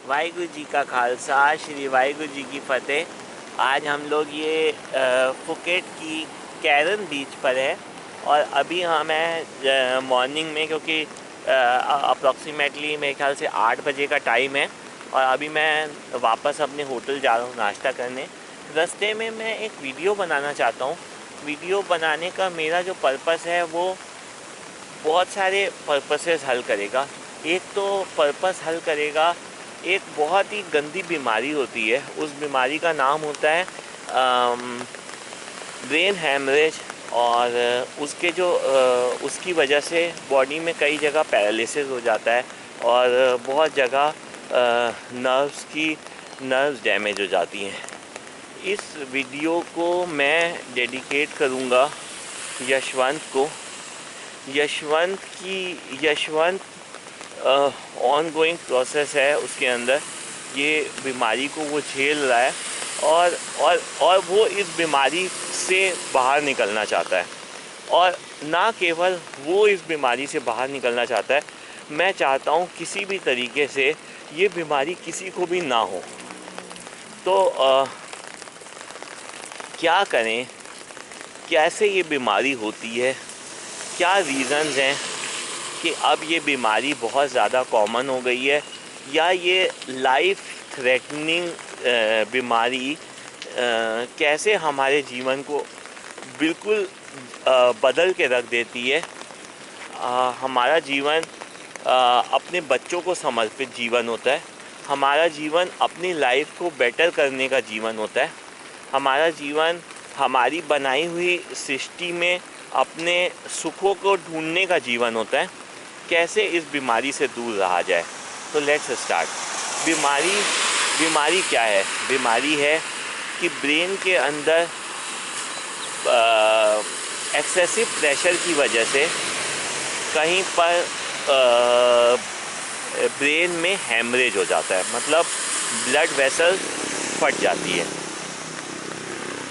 वाहिगुरु जी का खालसा, श्री वाहिगुरु जी की फ़तेह। आज हम लोग ये फुकेट की कैरन बीच पर है और अभी मैं मॉर्निंग में, क्योंकि अप्रॉक्सीमेटली मेरे ख्याल से 8 बजे का टाइम है और अभी मैं वापस अपने होटल जा रहा हूँ नाश्ता करने। रास्ते में मैं एक वीडियो बनाना चाहता हूँ। वीडियो बनाने का मेरा जो पर्पस है वो बहुत सारे पर्पसेस हल करेगा। एक तो पर्पस हल करेगा, एक बहुत ही गंदी बीमारी होती है, उस बीमारी का नाम होता है ब्रेन हैमरेज। और उसके जो उसकी वजह से बॉडी में कई जगह पैरालिसिस हो जाता है और बहुत जगह नर्व्स डैमेज हो जाती हैं। इस वीडियो को मैं डेडिकेट करूँगा यशवंत को। यशवंत ऑन गोइंग प्रोसेस है, उसके अंदर ये बीमारी को वो झेल रहा है और वो इस बीमारी से बाहर निकलना चाहता है। और ना केवल वो इस बीमारी से बाहर निकलना चाहता है, मैं चाहता हूँ किसी भी तरीके से ये बीमारी किसी को भी ना हो। तो क्या करें, कैसे ये बीमारी होती है, क्या रीज़न्स हैं कि अब ये बीमारी बहुत ज़्यादा कॉमन हो गई है, या ये लाइफ थ्रेटनिंग बीमारी कैसे हमारे जीवन को बिल्कुल बदल के रख देती है। हमारा जीवन अपने बच्चों को समर्पित जीवन होता है। हमारा जीवन अपनी लाइफ को बेटर करने का जीवन होता है। हमारा जीवन हमारी बनाई हुई सृष्टि में अपने सुखों को ढूंढने का जीवन होता है। कैसे इस बीमारी से दूर रहा जाए, तो लेट्स स्टार्ट। बीमारी क्या है? बीमारी है कि ब्रेन के अंदर एक्सेसिव प्रेशर की वजह से कहीं पर ब्रेन में हैमरेज हो जाता है, मतलब ब्लड वेसल फट जाती है।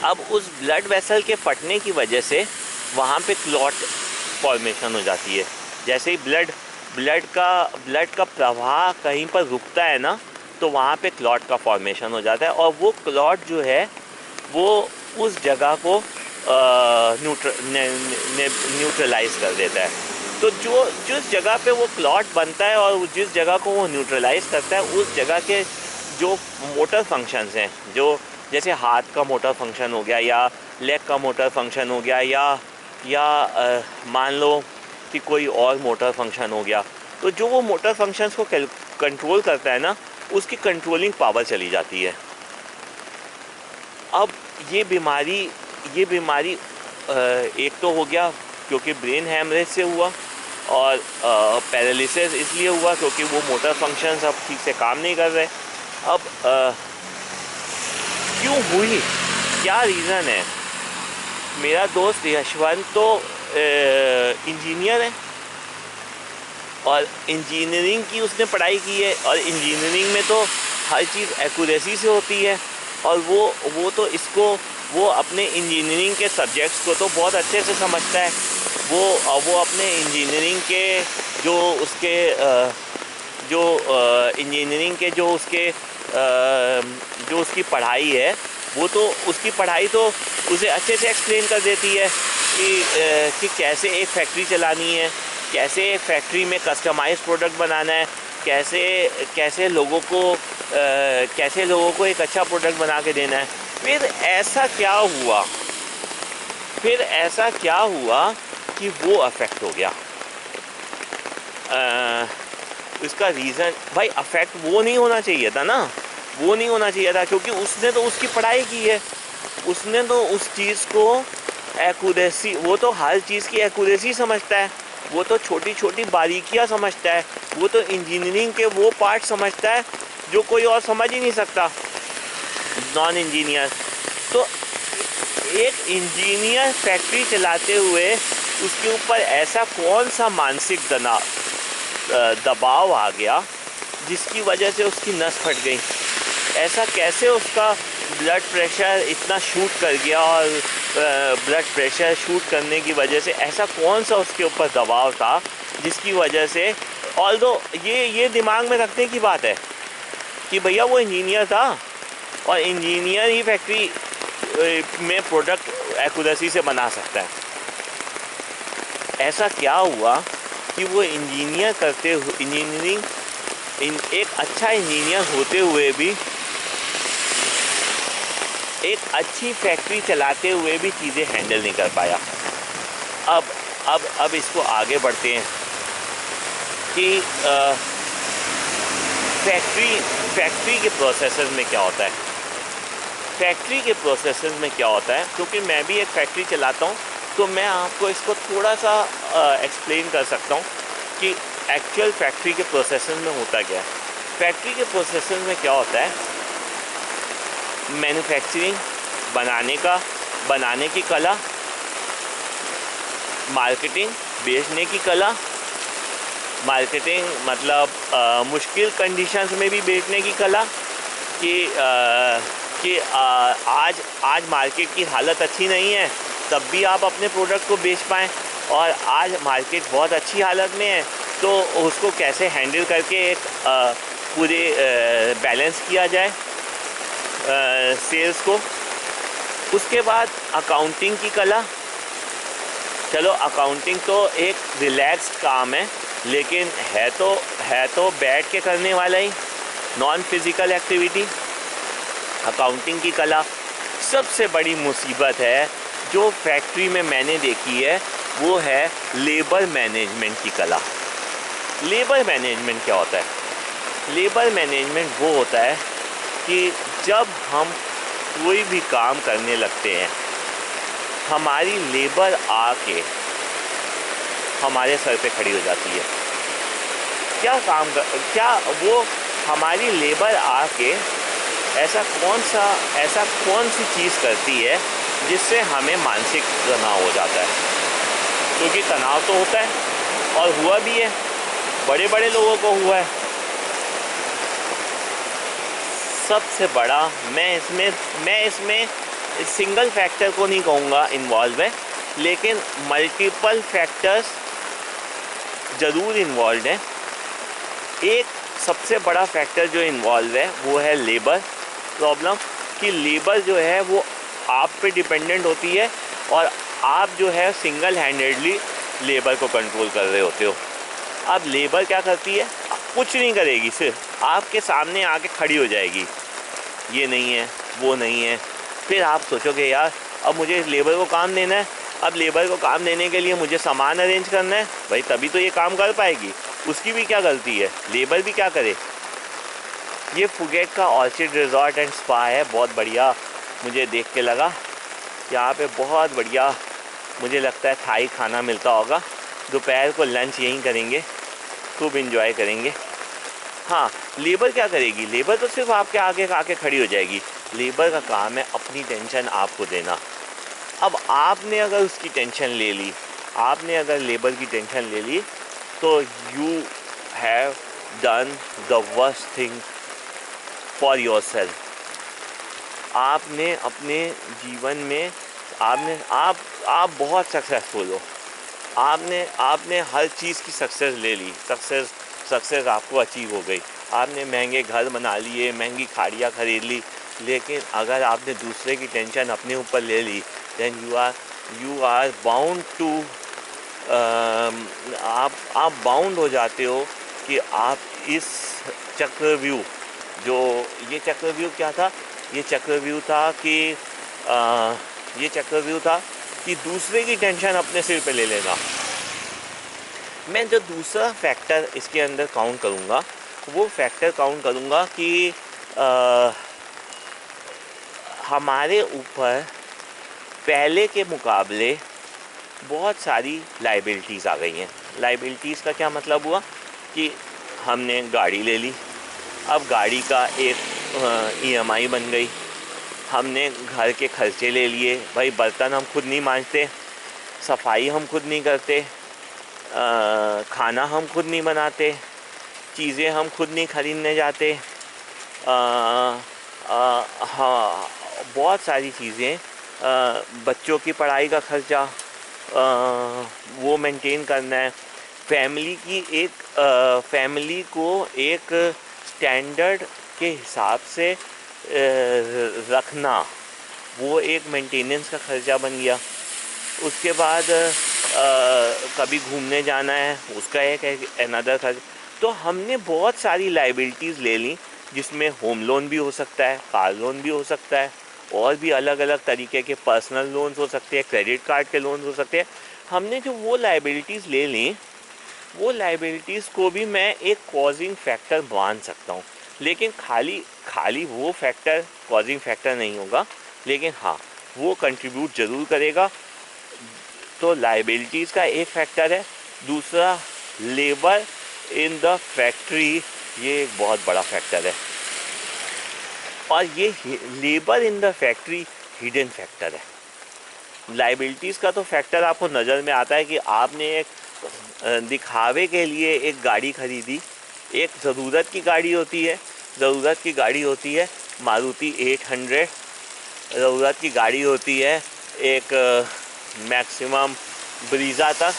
अब उस ब्लड वेसल के फटने की वजह से वहाँ पे क्लॉट फॉर्मेशन हो जाती है। जैसे ही ब्लड का प्रवाह कहीं पर रुकता है ना, तो वहाँ पे क्लॉट का फॉर्मेशन हो जाता है और वो क्लॉट जो है वो उस जगह को न्यूट्रलाइज कर देता है। तो जिस जगह पे वो क्लॉट बनता है और जिस जगह को वो न्यूट्रलाइज करता है, उस जगह के जो मोटर फंक्शंस हैं, जो जैसे हाथ का मोटर फंक्शन हो गया या लेग का मोटर फंक्शन हो गया या मान लो कि कोई और मोटर फंक्शन हो गया, तो जो वो मोटर फंक्शंस को कंट्रोल करता है ना, उसकी कंट्रोलिंग पावर चली जाती है। अब ये बीमारी एक तो हो गया क्योंकि ब्रेन हैमरेज से हुआ, और पैरालिसिस इसलिए हुआ क्योंकि वो मोटर फंक्शंस अब ठीक से काम नहीं कर रहे। अब क्यों हुई, क्या रीज़न है? मेरा दोस्त यशवंत तो इंजीनियर है और इंजीनियरिंग की उसने पढ़ाई की है, और इंजीनियरिंग में तो हर चीज़ एक्यूरेसी से होती है। और वो अपने इंजीनियरिंग के सब्जेक्ट्स को तो बहुत अच्छे से समझता है। वो अपने इंजीनियरिंग के जो उसकी पढ़ाई है, वो तो उसकी पढ़ाई तो उसे अच्छे से एक्सप्लेन कर देती है कि कैसे एक फैक्ट्री चलानी है, कैसे एक फैक्ट्री में कस्टमाइज प्रोडक्ट बनाना है, कैसे लोगों को एक अच्छा प्रोडक्ट बना के देना है। फिर ऐसा क्या हुआ कि वो अफेक्ट हो गया। इसका रीज़न, भाई अफेक्ट वो नहीं होना चाहिए था ना, वो नहीं होना चाहिए था, क्योंकि उसने तो उसकी पढ़ाई की है, उसने तो उस चीज़ को एक्यूरेसी, वो तो हर चीज़ की एक्यूरेसी समझता है, वो तो छोटी छोटी बारीकियां समझता है, वो तो इंजीनियरिंग के वो पार्ट समझता है जो कोई और समझ ही नहीं सकता, नॉन इंजीनियर। तो एक इंजीनियर फैक्ट्री चलाते हुए उसके ऊपर ऐसा कौन सा मानसिक दबाव आ गया जिसकी वजह से उसकी नस फट गई? ऐसा कैसे उसका ब्लड प्रेशर इतना शूट कर गया, और ब्लड प्रेशर शूट करने की वजह से ऐसा कौन सा उसके ऊपर दबाव था जिसकी वजह से, ऑल्दो ये दिमाग में रखने की बात है कि भैया वो इंजीनियर था और इंजीनियर ही फैक्ट्री में प्रोडक्ट एक्यूरेसी से बना सकता है। ऐसा क्या हुआ कि वो इंजीनियर करते हुए, एक अच्छा इंजीनियर होते हुए भी, एक अच्छी फैक्ट्री चलाते हुए भी चीज़ें हैंडल नहीं कर पाया। अब इसको आगे बढ़ते हैं कि फैक्ट्री के प्रोसेसेस में क्या होता है। फैक्ट्री के प्रोसेसेस में क्या होता है, क्योंकि मैं भी एक फैक्ट्री चलाता हूँ तो मैं आपको इसको थोड़ा सा एक्सप्लेन कर सकता हूँ कि एक्चुअल फैक्ट्री के प्रोसेसेस में होता क्या है। फैक्ट्री के प्रोसेसेस में क्या होता है, मैन्युफैक्चरिंग, बनाने की कला, मार्केटिंग, बेचने की कला, मार्केटिंग मतलब मुश्किल कंडीशंस में भी बेचने की कला कि आज मार्केट की हालत अच्छी नहीं है तब भी आप अपने प्रोडक्ट को बेच पाएँ, और आज मार्केट बहुत अच्छी हालत में है तो उसको कैसे हैंडल करके एक पूरे बैलेंस किया जाए सेल्स को। उसके बाद अकाउंटिंग की कला। चलो अकाउंटिंग तो एक रिलैक्स काम है, लेकिन है तो बैठ के करने वाला ही, नॉन फिज़िकल एक्टिविटी। अकाउंटिंग की कला। सबसे बड़ी मुसीबत है जो फैक्ट्री में मैंने देखी है वो है लेबर मैनेजमेंट की कला। लेबर मैनेजमेंट क्या होता है? लेबर मैनेजमेंट वो होता है कि जब हम कोई भी काम करने लगते हैं, हमारी लेबर आके हमारे सर पे खड़ी हो जाती है। क्या वो हमारी लेबर आके ऐसा कौन सी चीज़ करती है जिससे हमें मानसिक तनाव हो जाता है? क्योंकि तनाव तो होता है और हुआ भी है, बड़े बड़े लोगों को हुआ है। सबसे बड़ा मैं इसमें सिंगल फैक्टर को नहीं कहूँगा इन्वॉल्व है, लेकिन मल्टीपल फैक्टर्स ज़रूर इन्वॉल्व हैं। एक सबसे बड़ा फैक्टर जो इन्वॉल्व है वो है लेबर प्रॉब्लम, कि लेबर जो है वो आप पे डिपेंडेंट होती है और आप जो है सिंगल हैंडेडली लेबर को कंट्रोल कर रहे होते हो। अब लेबर क्या करती है? कुछ नहीं करेगी, सिर्फ आपके सामने आके खड़ी हो जाएगी, ये नहीं है वो नहीं है। फिर आप सोचोगे यार अब मुझे लेबर को काम देना है, अब लेबर को काम देने के लिए मुझे सामान अरेंज करना है, भाई तभी तो ये काम कर पाएगी। उसकी भी क्या गलती है? लेबर भी क्या करे? ये फुगेट का ऑर्चिड रिजॉर्ट एंड स्पा है, बहुत बढ़िया मुझे देख के लगा। यहाँ पे बहुत बढ़िया मुझे लगता है थाई खाना मिलता होगा। दोपहर को लंच यहीं करेंगे, खूब इन्जॉय करेंगे। हाँ, लेबर क्या करेगी? लेबर तो सिर्फ आपके आगे आके खड़ी हो जाएगी। लेबर का काम है अपनी टेंशन आपको देना। अब आपने अगर उसकी टेंशन ले ली, आपने अगर लेबर की टेंशन ले ली, तो you have done the worst thing for yourself. आपने अपने जीवन में आप बहुत सक्सेसफुल हो। आपने हर चीज़ की सक्सेस ले ली, सक्सेस आपको अचीव हो गई। आपने महंगे घर बना लिए, महंगी गाड़ियाँ खरीद ली, लेकिन अगर आपने दूसरे की टेंशन अपने ऊपर ले ली, then you are bound to आप बाउंड हो जाते हो कि आप इस चक्रव्यूह, जो ये चक्रव्यूह क्या था? ये चक्रव्यूह था कि दूसरे की टेंशन अपने सिर पे ले लेना। मैं जो दूसरा फैक्टर इसके अंदर काउंट करूँगा वो फैक्टर काउंट करूँगा कि हमारे ऊपर पहले के मुकाबले बहुत सारी लाइबिलिटीज़ आ गई हैं। लाइबिलिटीज़ का क्या मतलब हुआ कि हमने गाड़ी ले ली, अब गाड़ी का एक EMI बन गई। हमने घर के खर्चे ले लिए, भाई बर्तन हम खुद नहीं मांजते, सफाई हम खुद नहीं करते, खाना हम खुद नहीं बनाते, चीज़ें हम खुद नहीं खरीदने जाते। हाँ, बहुत सारी चीज़ें, बच्चों की पढ़ाई का खर्चा वो मेंटेन करना है। फैमिली को एक स्टैंडर्ड के हिसाब से रखना, वो एक मेंटेनेंस का खर्चा बन गया। उसके बाद कभी घूमने जाना है, उसका एक अनदर खर्च। तो हमने बहुत सारी लाइबिलिटीज़ ले ली, जिसमें होम लोन भी हो सकता है, कार लोन भी हो सकता है, और भी अलग अलग तरीके के पर्सनल लोन्स हो सकते हैं, क्रेडिट कार्ड के लोन्स हो सकते हैं। हमने जो वो लाइबिलिटीज़ ले ली, वो लाइबिलिटीज़ को भी मैं एक कॉजिंग फैक्टर मान सकता हूँ। लेकिन खाली वो फैक्टर कॉजिंग फैक्टर नहीं होगा, लेकिन हाँ, वो कंट्रीब्यूट ज़रूर करेगा। तो लाइबिलिटीज़ का एक फैक्टर है। दूसरा, लेबर इन द फैक्ट्री, ये एक बहुत बड़ा फैक्टर है। और ये labour in the factory hidden factor है। लाइबिलिटीज़ का तो फैक्टर आपको नज़र में आता है कि आपने एक दिखावे के लिए एक गाड़ी खरीदी। एक ज़रूरत की गाड़ी होती है, मारुति 800। ज़रूरत की गाड़ी होती है एक मैक्सिमम ब्रीज़ा तक,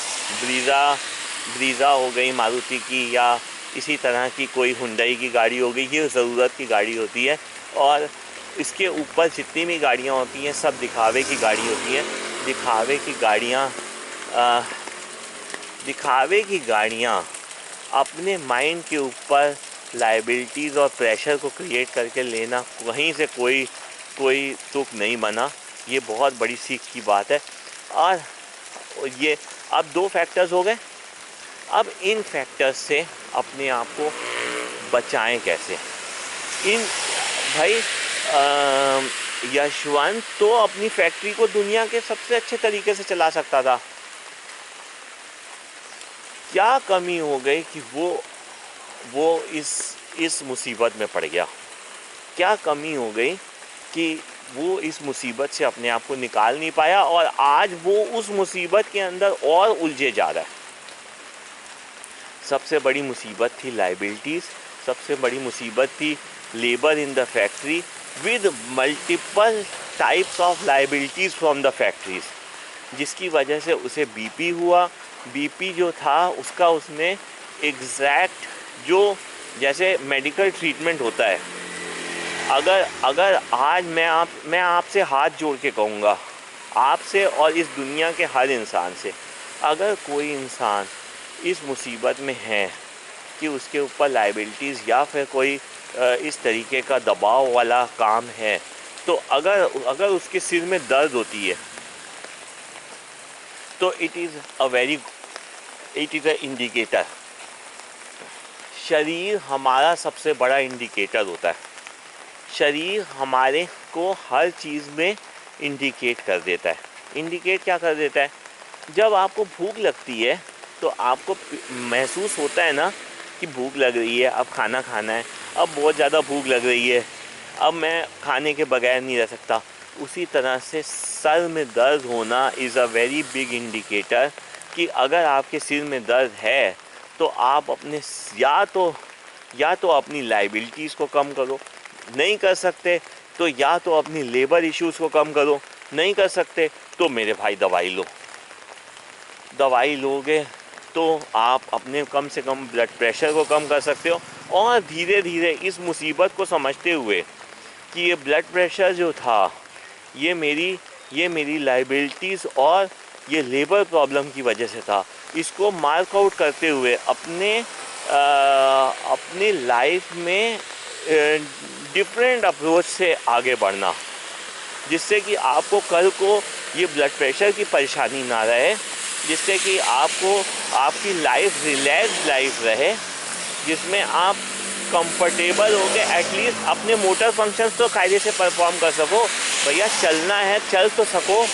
ब्रीज़ा हो गई मारुति की, या इसी तरह की कोई हुंडई की गाड़ी हो गई। ये ज़रूरत की गाड़ी होती है। और इसके ऊपर जितनी भी गाड़ियाँ होती हैं, सब दिखावे की गाड़ी होती हैं। दिखावे की गाड़ियाँ अपने माइंड के ऊपर लाइबिलिटीज़ और प्रेशर को क्रिएट करके लेना, वहीं से कोई तुक नहीं बना। ये बहुत बड़ी सीख की बात है। और ये अब 2 फैक्टर्स हो गए। अब इन फैक्टर्स से अपने आप को बचाएं कैसे? भाई यशवंत तो अपनी फैक्ट्री को दुनिया के सबसे अच्छे तरीके से चला सकता था। क्या कमी हो गई कि वो इस मुसीबत में पड़ गया? क्या कमी हो गई कि वो इस मुसीबत से अपने आप को निकाल नहीं पाया, और आज वो उस मुसीबत के अंदर और उलझे जा रहा है? सबसे बड़ी मुसीबत थी लाइबिलिटीज़, सबसे बड़ी मुसीबत थी labour in the factory with multiple types of liabilities from the factories, जिसकी वजह से उसे बीपी हुआ। बीपी जो था उसका उसने एग्जैक्ट, जो जैसे मेडिकल ट्रीटमेंट होता है, अगर आज मैं आपसे हाथ जोड़ के कहूँगा, आपसे और इस दुनिया के हर इंसान से, अगर कोई इंसान इस मुसीबत में है कि उसके ऊपर लाइबिलिटीज़ या फिर कोई इस तरीके का दबाव वाला काम है, तो अगर उसके सिर में दर्द होती है, तो इट इज़ अ इंडिकेटर। शरीर हमारा सबसे बड़ा इंडिकेटर होता है। शरीर हमारे को हर चीज़ में इंडिकेट कर देता है। इंडिकेट क्या कर देता है? जब आपको भूख लगती है तो आपको महसूस होता है ना कि भूख लग रही है, अब खाना खाना है, अब बहुत ज़्यादा भूख लग रही है, अब मैं खाने के बगैर नहीं रह सकता। उसी तरह से सर में दर्द होना is a very big indicator कि अगर आपके सिर में दर्द है तो आप अपने या तो अपनी लाइबिलिटीज़ को कम करो, नहीं कर सकते तो या तो अपनी लेबर इश्यूज़ को कम करो, नहीं कर सकते तो मेरे भाई दवाई लोगे तो आप अपने कम से कम ब्लड प्रेशर को कम कर सकते हो। और धीरे धीरे इस मुसीबत को समझते हुए कि ये ब्लड प्रेशर जो था ये मेरी लाइबिलिटीज़ और ये लेबर प्रॉब्लम की वजह से था, इसको मार्क आउट करते हुए अपनी लाइफ में डिफरेंट अप्रोच से आगे बढ़ना, जिससे कि आपको कल को ये ब्लड प्रेशर की परेशानी ना रहे, जिससे कि आपकी लाइफ रिलैक्स लाइफ रहे, जिसमें आप कंफर्टेबल हो के एटलीस्ट अपने मोटर फंक्शंस तो कायदे से परफॉर्म कर सको। भैया चलना है चल तो सको,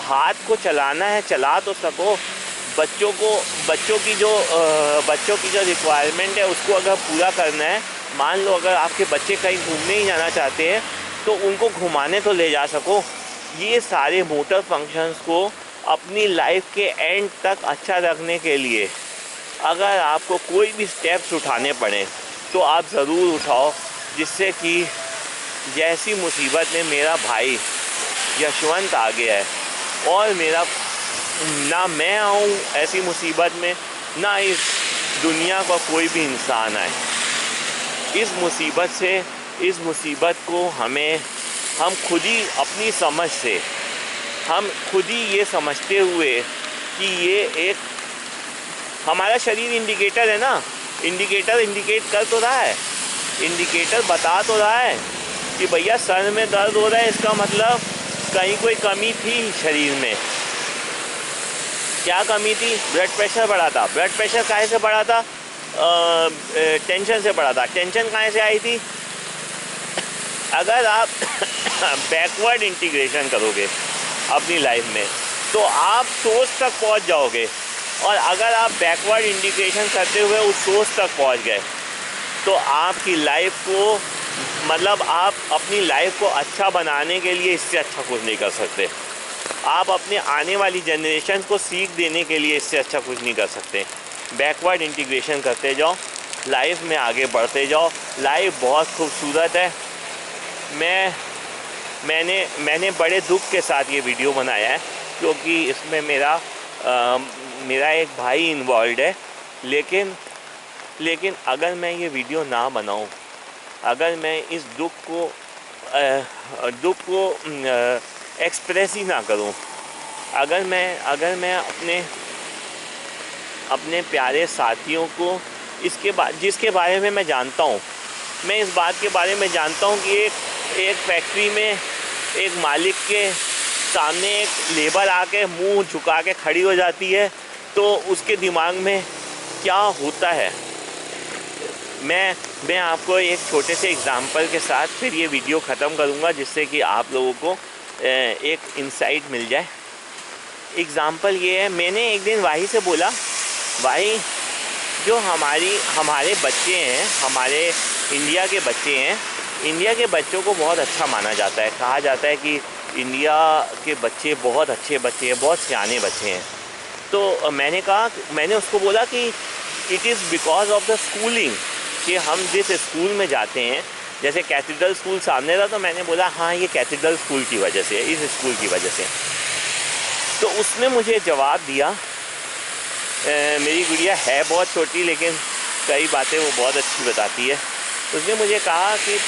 हाथ को चलाना है चला तो सको। बच्चों की जो रिक्वायरमेंट है उसको अगर पूरा करना है, मान लो अगर आपके बच्चे कहीं घूमने ही जाना चाहते हैं तो उनको घुमाने तो ले जा सको। ये सारे मोटर फंक्शंस को अपनी लाइफ के एंड तक अच्छा रखने के लिए अगर आपको कोई भी स्टेप्स उठाने पड़े तो आप ज़रूर उठाओ, जिससे कि जैसी मुसीबत में मेरा भाई यशवंत आ गया है और ना मैं आऊँ ऐसी मुसीबत में, ना इस दुनिया का कोई भी इंसान आए। इस मुसीबत को हम खुद ही अपनी समझ से, हम खुद ही ये समझते हुए कि ये एक हमारा शरीर इंडिकेटर है ना, इंडिकेट कर तो रहा है, इंडिकेटर बता तो रहा है कि भैया सर में दर्द हो रहा है, इसका मतलब कहीं कोई कमी थी शरीर में। क्या कमी थी? ब्लड प्रेशर बढ़ा था। ब्लड प्रेशर काहे से बढ़ा था? टेंशन से बढ़ा था। टेंशन काहे से आई थी? अगर आप बैकवर्ड इंटीग्रेशन करोगे अपनी लाइफ में तो आप सोच तक पहुंच जाओगे, और अगर आप बैकवर्ड इंटीग्रेशन करते हुए उस सोच तक पहुंच गए तो आपकी लाइफ को, मतलब आप अपनी लाइफ को अच्छा बनाने के लिए इससे अच्छा कुछ नहीं कर सकते। आप अपने आने वाली जनरेशन को सीख देने के लिए इससे अच्छा कुछ नहीं कर सकते। बैकवर्ड इंटीग्रेशन करते जाओ, लाइफ में आगे बढ़ते जाओ। लाइफ बहुत खूबसूरत है। मैंने बड़े दुख के साथ ये वीडियो बनाया है क्योंकि इसमें मेरा एक भाई इन्वॉल्व है। लेकिन अगर मैं ये वीडियो ना बनाऊं, अगर मैं इस दुख को एक्सप्रेस ही ना करूं, अगर मैं अपने प्यारे साथियों को जिसके बारे में मैं जानता हूं, मैं इस बात के बारे में जानता हूं कि एक फैक्ट्री में एक मालिक के सामने एक लेबर आके मुंह झुका के खड़ी हो जाती है तो उसके दिमाग में क्या होता है। मैं आपको एक छोटे से एग्ज़ाम्पल के साथ फिर ये वीडियो ख़त्म करूँगा जिससे कि आप लोगों को एक इंसाइट मिल जाए। एग्ज़ाम्पल ये है, मैंने एक दिन वाही से बोला, वाही जो हमारे बच्चे हैं, हमारे इंडिया के बच्चे हैं, इंडिया के बच्चों को बहुत अच्छा माना जाता है। कहा जाता है कि इंडिया के बच्चे बहुत अच्छे बच्चे हैं, बहुत सियाने बच्चे हैं। तो मैंने उसको बोला कि it is because of the schooling, कि हम जिस स्कूल में जाते हैं, जैसे कैथेड्रल स्कूल सामने था तो मैंने बोला हाँ ये कैथेड्रल स्कूल की वजह से, इस स्कूल की वजह से। तो उसने मुझे जवाब दिया, मेरी गुड़िया है बहुत छोटी लेकिन कई बातें वो बहुत अच्छी बताती है। उसने मुझे कहा कि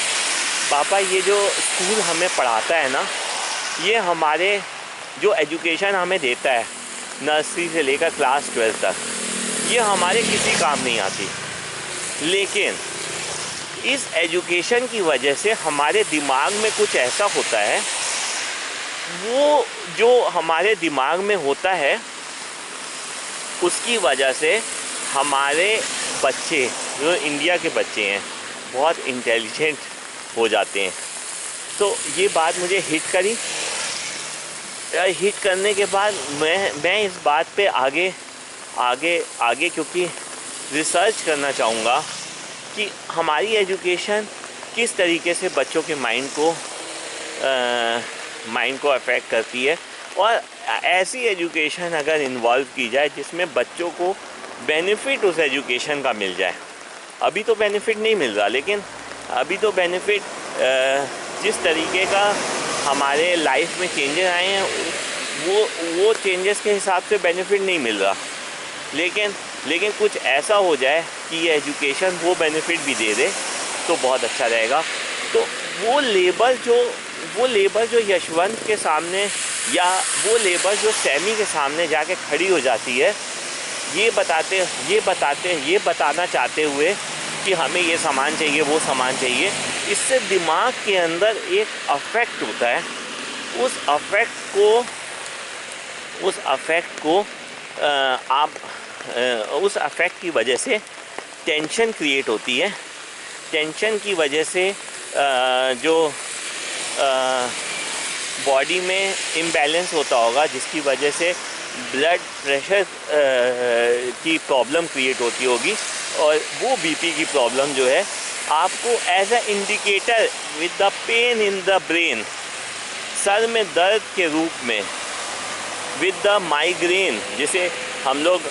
पापा ये जो स्कूल हमें पढ़ाता है ना, ये हमारे जो एजुकेशन हमें देता है नर्सरी से लेकर क्लास 12 तक, ये हमारे किसी काम नहीं आती। लेकिन इस एजुकेशन की वजह से हमारे दिमाग में कुछ ऐसा होता है, वो जो हमारे दिमाग में होता है उसकी वजह से हमारे बच्चे, जो इंडिया के बच्चे हैं, बहुत इंटेलिजेंट हो जाते हैं। तो ये बात मुझे हिट करी। हिट करने के बाद मैं इस बात पे आगे क्योंकि रिसर्च करना चाहूँगा कि हमारी एजुकेशन किस तरीके से बच्चों के माइंड को अफेक्ट करती है, और ऐसी एजुकेशन अगर इन्वॉल्व की जाए जिसमें बच्चों को बेनिफिट उस एजुकेशन का मिल जाए। अभी तो बेनिफिट नहीं मिल रहा, लेकिन अभी तो बेनिफिट जिस तरीके का हमारे लाइफ में चेंजेस आए हैं वो चेंजेस के हिसाब से बेनिफिट नहीं मिल रहा। लेकिन कुछ ऐसा हो जाए कि ये एजुकेशन वो बेनिफिट भी दे दे तो बहुत अच्छा रहेगा। तो वो लेबर जो यशवंत के सामने, या वो लेबर जो सैमी के सामने जाके खड़ी हो जाती है, ये बताना चाहते हुए कि हमें ये सामान चाहिए, वो सामान चाहिए, इससे दिमाग के अंदर एक अफेक्ट होता है। उस अफेक्ट की वजह से टेंशन क्रिएट होती है। टेंशन की वजह से जो बॉडी में इम्बैलेंस होता होगा, जिसकी वजह से ब्लड प्रेशर की प्रॉब्लम क्रिएट होती होगी, और वो बीपी की प्रॉब्लम जो है आपको as a indicator with the pain in the brain, सर में दर्द के रूप में, विद द माइग्रेन, जिसे हम लोग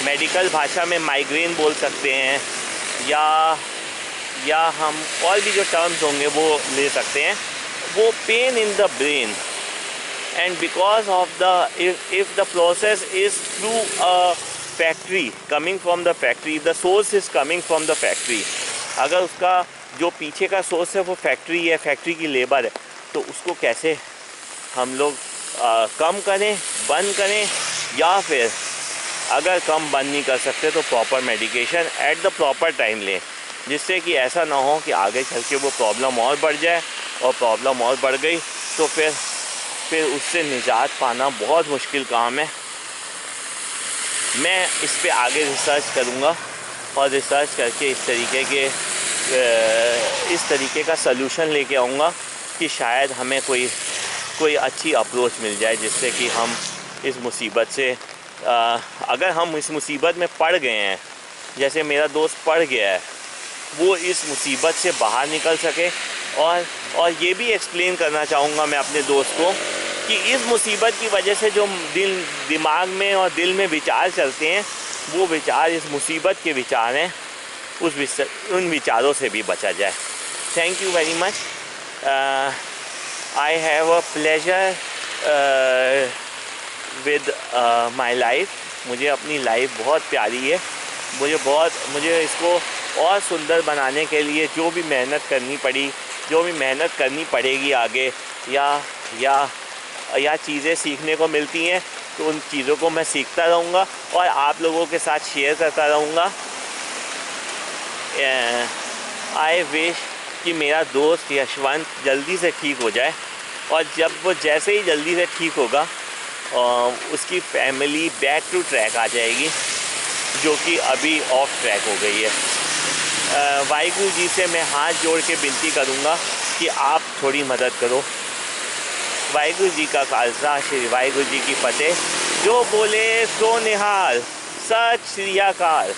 मेडिकल भाषा में माइग्रेन बोल सकते हैं, या हम और भी जो टर्म्स होंगे वो ले सकते हैं, वो pen in the brain. And because of the if the process is through factory, coming from the factory, the source is coming from the factory. अगर उसका जो पीछे का सोर्स है वो फैक्ट्री है, फैक्ट्री की लेबर है, तो उसको कैसे हम लोग कम करें, बंद करें, या फिर अगर कम बंद नहीं कर सकते तो proper medication at the proper time लें, जिससे कि ऐसा ना हो कि आगे चल के वो प्रॉब्लम और बढ़ जाए, और प्रॉब्लम और बढ़ गई तो फिर उससे निजात पाना बहुत मुश्किल काम है। मैं इस पे आगे रिसर्च करूँगा और रिसर्च करके इस तरीके का सलूशन लेके आऊँगा कि शायद हमें कोई अच्छी अप्रोच मिल जाए, जिससे कि हम इस मुसीबत से अगर हम इस मुसीबत में पड़ गए हैं, जैसे मेरा दोस्त पड़ गया है, वो इस मुसीबत से बाहर निकल सके। और ये भी एक्सप्लेन करना चाहूँगा मैं अपने दोस्त को कि इस मुसीबत की वजह से जो दिमाग में और दिल में विचार चलते हैं, वो विचार इस मुसीबत के विचार हैं, उन विचारों से भी बचा जाए। Thank you very much. I have a pleasure with my life. मुझे अपनी लाइफ बहुत प्यारी है। मुझे इसको और सुंदर बनाने के लिए जो भी मेहनत करनी पड़ेगी आगे, या चीज़ें सीखने को मिलती हैं, तो उन चीज़ों को मैं सीखता रहूँगा और आप लोगों के साथ शेयर करता रहूँगा। आई विश कि मेरा दोस्त यशवंत जल्दी से ठीक हो जाए, और जब वो जैसे ही जल्दी से ठीक होगा उसकी फैमिली बैक टू ट्रैक आ जाएगी, जो कि अभी ऑफ ट्रैक हो गई है। वाहिगुरु जी से मैं हाथ जोड़ के विनती करूँगा कि आप थोड़ी मदद करो। वाहिगुरु जी का खालसा, श्री वाहिगुरु जी की फतेह। जो बोले सो निहाल। सत श्री अकाल।